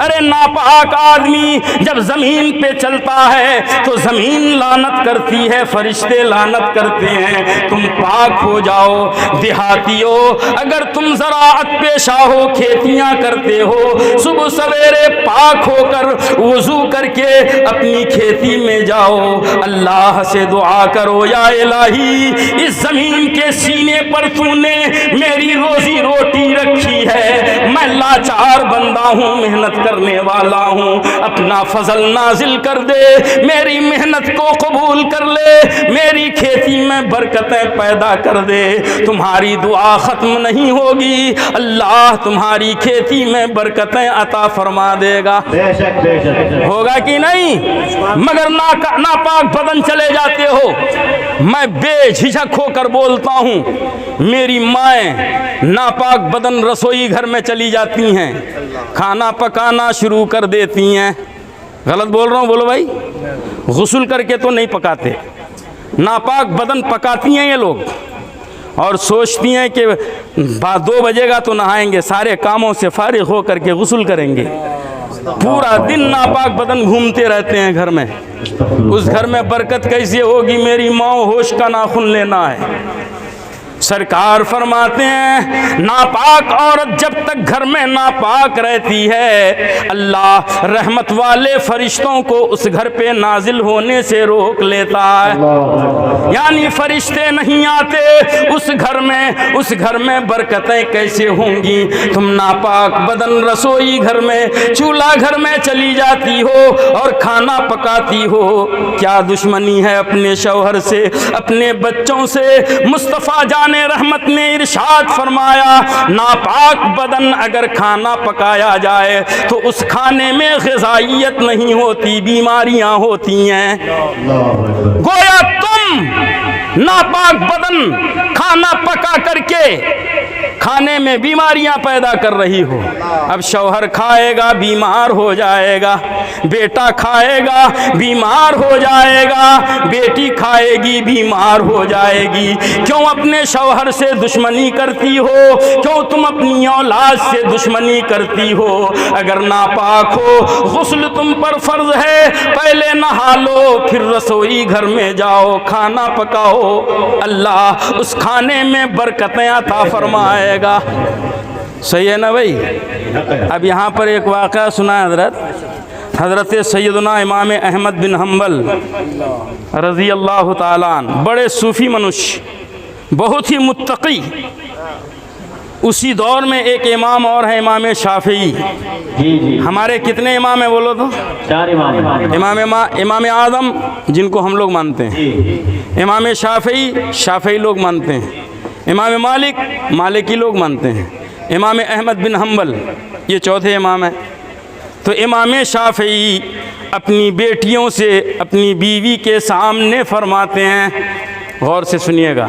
A: ارے ناپاک آدمی جب زمین پہ چلتا ہے تو زمین لعنت کرتی ہے، فرشتے لعنت کرتے ہیں، تم پاک ہو جاؤ۔ دیہاتیوں، اگر تم زراعت پیشہ ہو، کھیتیاں کرتے ہو، صبح سویرے پاک ہو کر وضو کر کے اپنی کھیتی میں جاؤ، اللہ سے دعا کرو، یا الہی اس زمین کے سینے پر تو نے میری روزی روٹی رکھی ہے، میں لاچار بندہ ہوں، محنت کرنے والا ہوں، اپنا فضل نازل کر دے، میری محنت کو قبول کر لے، میری کھیتی میں برکتیں پیدا کر دے۔ تمہاری دعا ختم نہیں ہوگی، اللہ تمہاری کھیتی میں برکتیں عطا فرما دے گا۔
B: بے شک بے شک
A: ہوگا کہ نہیں؟ مگر ناپاک بدن چلے جاتے ہو۔ میں بے جھجک ہو کر بولتا ہوں، میری مائیں ناپاک بدن رسوئی گھر میں چلی جاتی ہیں، کھانا پکانا شروع کر دیتی ہیں۔ غلط بول رہا ہوں؟ بولو بھائی، غسل کر کے تو نہیں پکاتے، ناپاک بدن پکاتی ہیں یہ لوگ، اور سوچتی ہیں کہ 2 بجے گا تو نہائیں گے، سارے کاموں سے فارغ ہو کر کے غسل کریں گے۔ پورا دن ناپاک بدن گھومتے رہتے ہیں گھر میں، اس گھر میں برکت کیسے ہوگی؟ میری ماں ہوش کا ناخن لینا ہے۔ سرکار فرماتے ہیں ناپاک عورت جب تک گھر میں ناپاک رہتی ہے، اللہ رحمت والے فرشتوں کو اس گھر پہ نازل ہونے سے روک لیتا ہے۔ یعنی فرشتے نہیں آتے اس گھر میں برکتیں کیسے ہوں گی؟ تم ناپاک بدن رسوئی گھر میں، چولہا گھر میں چلی جاتی ہو اور کھانا پکاتی ہو، کیا دشمنی ہے اپنے شوہر سے، اپنے بچوں سے؟ مصطفیٰ جان رحمت نے ارشاد فرمایا ناپاک بدن اگر کھانا پکایا جائے تو اس کھانے میں غذائیت نہیں ہوتی، بیماریاں ہوتی ہیں۔ گویا تم ناپاک بدن کھانا پکا کر کے کھانے میں بیماریاں پیدا کر رہی ہو۔ اب شوہر کھائے گا بیمار ہو جائے گا، بیٹا کھائے گا بیمار ہو جائے گا، بیٹی کھائے گی بیمار ہو جائے گی۔ کیوں اپنے شوہر سے دشمنی کرتی ہو؟ کیوں تم اپنی اولاد سے دشمنی کرتی ہو؟ اگر ناپاک ہو، غسل تم پر فرض ہے، پہلے نہا لو، پھر رسوئی گھر میں جاؤ، کھانا پکاؤ، اللہ اس کھانے میں برکتیں عطا فرمائے گا۔ صحیح ہے نا بھائی؟ اب یہاں پر ایک واقعہ سنا ہے حضرت سیدنا امام احمد بن حنبل رضی اللہ تعالیٰ عنہ، بڑے صوفی منش، بہت ہی متقی، اسی دور میں ایک امام اور ہے، امام شافعی۔
B: جی جی،
A: ہمارے کتنے امام ہیں بولو تو؟
B: 4 امام۔
A: امام اعظم جن کو ہم لوگ مانتے ہیں، امام شافعی لوگ مانتے ہیں، امام مالکی لوگ مانتے ہیں، امام احمد بن حنبل یہ چوتھے امام ہیں۔ تو امام شافعی اپنی بیٹیوں سے اپنی بیوی کے سامنے فرماتے ہیں، غور سے سنیے گا،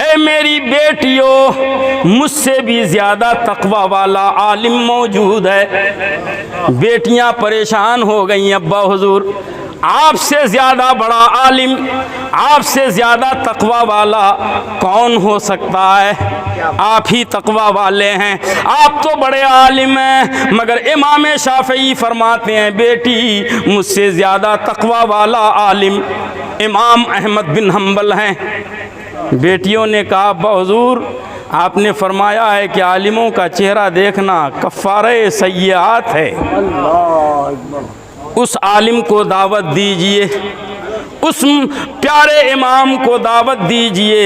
A: اے میری بیٹیوں، مجھ سے بھی زیادہ تقوی والا عالم موجود ہے۔ بیٹیاں پریشان ہو گئیں، ابا حضور آپ سے زیادہ بڑا عالم، آپ سے زیادہ تقوی والا کون ہو سکتا ہے؟ آپ ہی تقوی والے ہیں، آپ تو بڑے عالم ہیں۔ مگر امام شافعی فرماتے ہیں بیٹی مجھ سے زیادہ تقوی والا عالم امام احمد بن حنبل ہیں۔ بیٹیوں نے کہا ابا حضور آپ نے فرمایا ہے کہ عالموں کا چہرہ دیکھنا کفارہ سیئات ہے، اس عالم کو دعوت دیجئے، اس پیارے امام کو دعوت دیجئے۔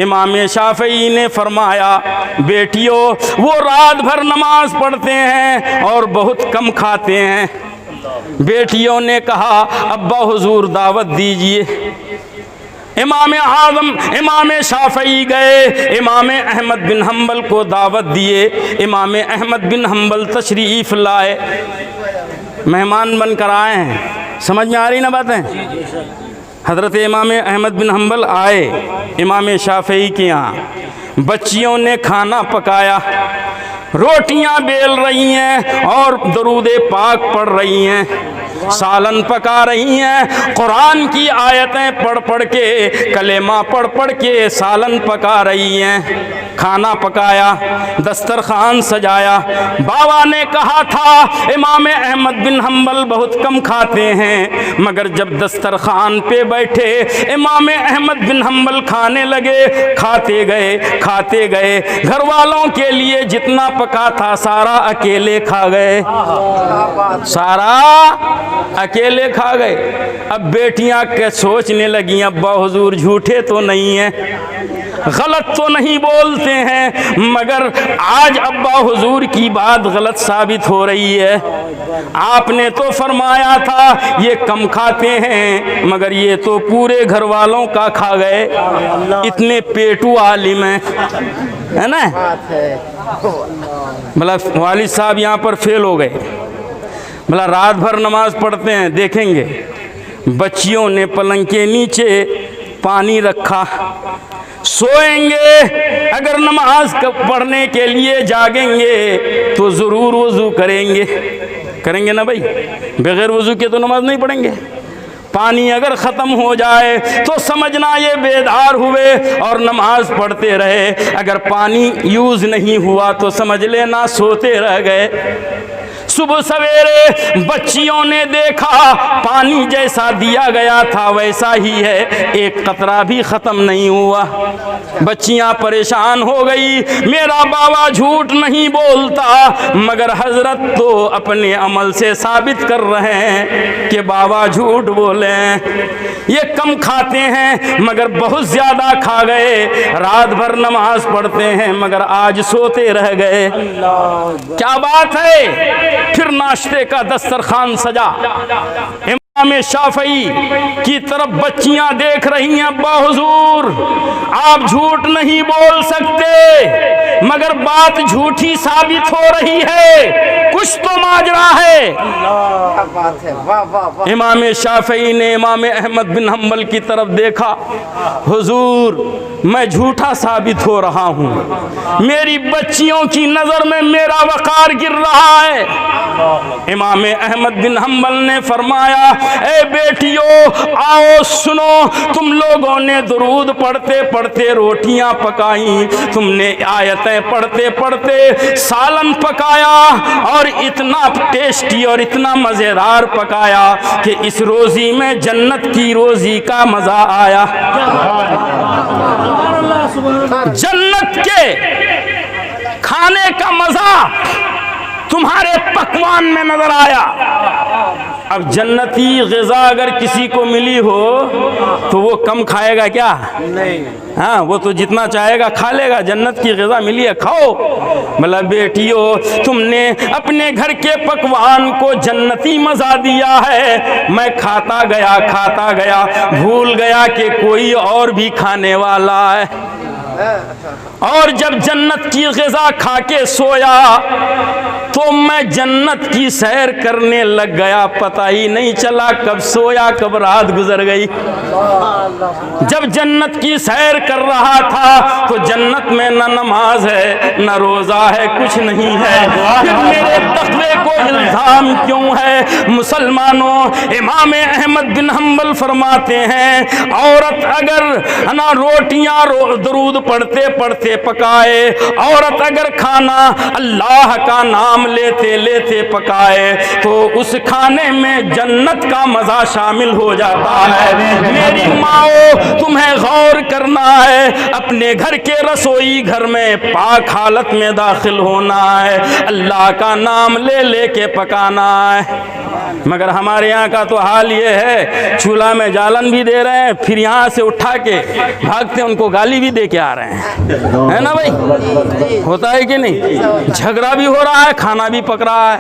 A: امام شافعی نے فرمایا بیٹیوں وہ رات بھر نماز پڑھتے ہیں اور بہت کم کھاتے ہیں۔ بیٹیوں نے کہا ابا حضور دعوت دیجئے۔ امام اعظم امام شافعی گئے، امام احمد بن حنبل کو دعوت دیے۔ امام احمد بن حنبل تشریف لائے، مہمان بن کر آئے ہیں، سمجھ میں آ رہی نا باتیں؟ حضرت امام احمد بن حنبل آئے امام شافعی کے یہاں، بچیوں نے کھانا پکایا، روٹیاں بیل رہی ہیں اور درود پاک پڑھ رہی ہیں، سالن پکا رہی ہیں، قرآن کی آیتیں پڑھ پڑھ کے، کلمہ پڑھ پڑھ کے سالن پکا رہی ہیں۔ کھانا پکایا، دسترخوان سجایا۔ بابا نے کہا تھا امام احمد بن حنبل بہت کم کھاتے ہیں، مگر جب دسترخوان پہ بیٹھے امام احمد بن حنبل کھانے لگے، کھاتے گئے، گھر والوں کے لیے جتنا پکا تھا سارا اکیلے کھا گئے، سارا اکیلے کھا گئے۔ اب بیٹیاں کے سوچنے لگیں ابا حضور جھوٹے تو نہیں ہیں، غلط تو نہیں بولتے ہیں، مگر آج ابا حضور کی بات غلط ثابت ہو رہی ہے۔ آپ نے تو فرمایا تھا یہ کم کھاتے ہیں، مگر یہ تو پورے گھر والوں کا کھا گئے، اتنے پیٹو عالم ہیں، ہے نا؟ بھلا والد صاحب یہاں پر فیل ہو گئے، بھلا رات بھر نماز پڑھتے ہیں، دیکھیں گے بچیوں نے پلنگ کے نیچے پانی رکھا، سوئیں گے، اگر نماز پڑھنے کے لیے جاگیں گے تو ضرور وضو کریں گے نا بھائی، بغیر وضو کے تو نماز نہیں پڑھیں گے۔ پانی اگر ختم ہو جائے تو سمجھنا یہ بیدار ہوئے اور نماز پڑھتے رہے، اگر پانی یوز نہیں ہوا تو سمجھ لینا سوتے رہ گئے۔ صبح سویرے بچیوں نے دیکھا پانی جیسا دیا گیا تھا ویسا ہی ہے، ایک قطرہ بھی ختم نہیں ہوا۔ بچیاں پریشان ہو گئی، میرا بابا جھوٹ نہیں بولتا، مگر حضرت تو اپنے عمل سے ثابت کر رہے ہیں کہ بابا جھوٹ بولے ہیں، یہ کم کھاتے ہیں مگر بہت زیادہ کھا گئے، رات بھر نماز پڑھتے ہیں مگر آج سوتے رہ گئے۔ کیا بات ہے؟ پھر ناشتے کا دسترخوان سجا، امام شافعی کی طرف بچیاں دیکھ رہی ہیں، ابا حضور آپ جھوٹ نہیں بول سکتے، مگر بات جھوٹی ثابت ہو رہی ہے، کچھ تو ماجرا ہے۔ امام شافعی نے امام احمد بن حنبل کی طرف دیکھا، حضور میں جھوٹا ثابت ہو رہا ہوں، میری بچیوں کی نظر میں میرا وقار گر رہا ہے۔ امام احمد بن حنبل نے فرمایا اے بیٹیوں آؤ سنو، تم لوگوں نے درود پڑھتے پڑھتے روٹیاں پکائیں، تم نے آیتیں پڑھتے پڑھتے سالن پکایا، اور اتنا ٹیسٹی اور اتنا مزیدار پکایا کہ اس روزی میں جنت کی روزی کا مزہ آیا۔ جنت کے کھانے کا مزہ تمہارے پکوان میں نظر آیا۔ اب جنتی غذا اگر کسی کو ملی ہو تو وہ کم کھائے گا کیا؟ نہیں، ہاں وہ تو جتنا چاہے گا کھا لے گا۔ جنت کی غذا ملی ہے، کھاؤ۔ بھلا بیٹیو تم نے اپنے گھر کے پکوان کو جنتی مزہ دیا ہے، میں کھاتا گیا بھول گیا کہ کوئی اور بھی کھانے والا ہے۔ اور جب جنت کی غذا کھا کے سویا تو میں جنت کی سیر کرنے لگ گیا، پتہ ہی نہیں چلا کب سویا کب رات گزر گئی۔ جب جنت کی سیر کر رہا تھا تو جنت میں نہ نماز ہے نہ روزہ ہے، کچھ نہیں ہے، پھر میرے تقوی کو الزام کیوں ہے؟ مسلمانوں، امام احمد بن حنبل فرماتے ہیں عورت اگر نا روٹیاں درود پڑھتے پڑھتے پکائے، عورت اگر کھانا اللہ کا نام لیتے لیتے پکائے تو اس کھانے میں جنت کا مزہ شامل ہو جاتا ہے۔ میری ماؤں تمہیں غور کرنا ہے، اپنے گھر کے رسوئی گھر میں پاک حالت میں داخل ہونا ہے، اللہ کا نام لے لے کے پکانا ہے۔ مگر ہمارے یہاں کا تو حال یہ ہے، چولہا میں جالن بھی دے رہے ہیں، پھر یہاں سے اٹھا کے بھاگتے ان کو گالی بھی دے کے آ رہے ہیں، ہے نا بھائی؟ ہوتا ہے کہ نہیں؟ جھگڑا بھی ہو رہا ہے، کھانا بھی پک رہا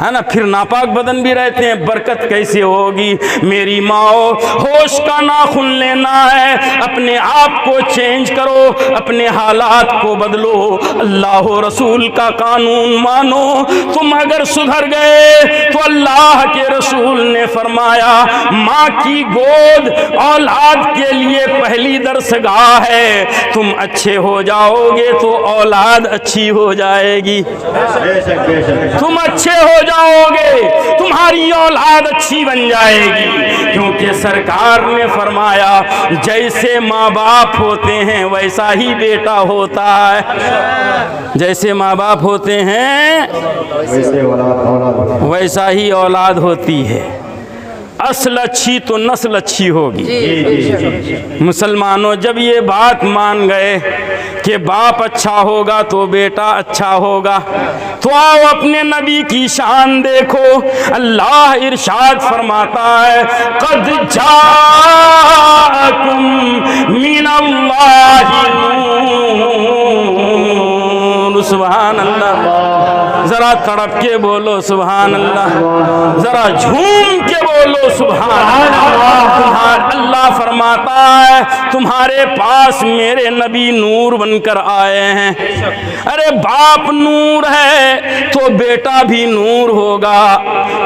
A: ہے نا؟ پھر ناپاک بدن بھی رہتے ہیں، برکت کیسے ہوگی؟ میری ماؤں، ہوش کا ناخن لینا ہے، اپنے آپ کو چینج کرو، اپنے حالات کو بدلو، اللہ و رسول کا قانون مانو۔ تم اگر سدھر گئے تو اللہ کے رسول نے فرمایا ماں کی گود اولاد کے لیے پہلی درسگاہ ہے، تم اچھے ہو جاؤ گے تو اولاد اچھی ہو جائے گی، تم اچھے ہو جاؤ گے تمہاری اولاد اچھی بن جائے گی، کیونکہ سرکار نے فرمایا جیسے ماں باپ ہوتے ہیں ویسا ہی بیٹا ہوتا ہے، جیسے ماں باپ ہوتے ہیں ویسا ہی اولاد ہوتی ہے۔ اصل اچھی تو نسل اچھی ہوگی۔ مسلمانوں جب یہ بات مان گئے کہ باپ اچھا ہوگا تو بیٹا اچھا ہوگا تو آؤ اپنے نبی کی شان دیکھو، اللہ ارشاد فرماتا ہے قد جاءکم من اللہ نور، سبحان اللہ، ذرا تڑپ کے بولو سبحان اللہ، ذرا جھوم کے بولو سبحان اللہ۔ اللہ فرماتا ہے تمہارے پاس میرے نبی نور بن کر آئے ہیں۔ ارے باپ نور ہے تو بیٹا بھی نور ہوگا،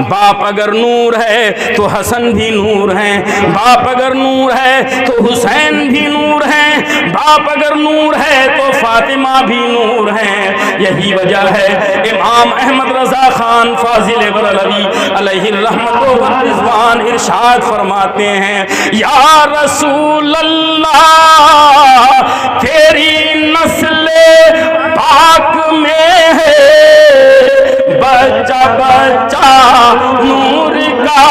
A: باپ اگر نور ہے تو حسن بھی نور ہیں، باپ اگر نور ہے تو حسین بھی نور ہیں، باپ اگر نور ہے تو فاطمہ بھی نور ہیں۔ یہی وجہ ہے امام احمد رضا خان فاضل بریلوی علیہ الرحمت و رضوان ارشاد فرماتے ہیں یا رسول اللہ تیری نسل پاک میں ہے بچہ بچہ نور کا،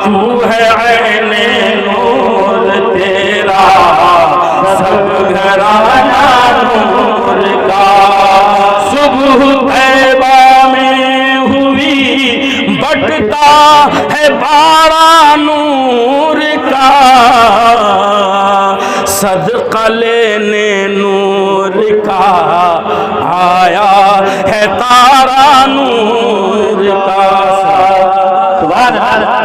A: تو ہے عین نور تیرا سب گھرانہ نور کا، صبح طیبہ میں ہوئی بٹتا ہے بارہ نور کا، صدقہ لینے نور کا آیا ہے تارا نور کا۔ سبحان اللہ۔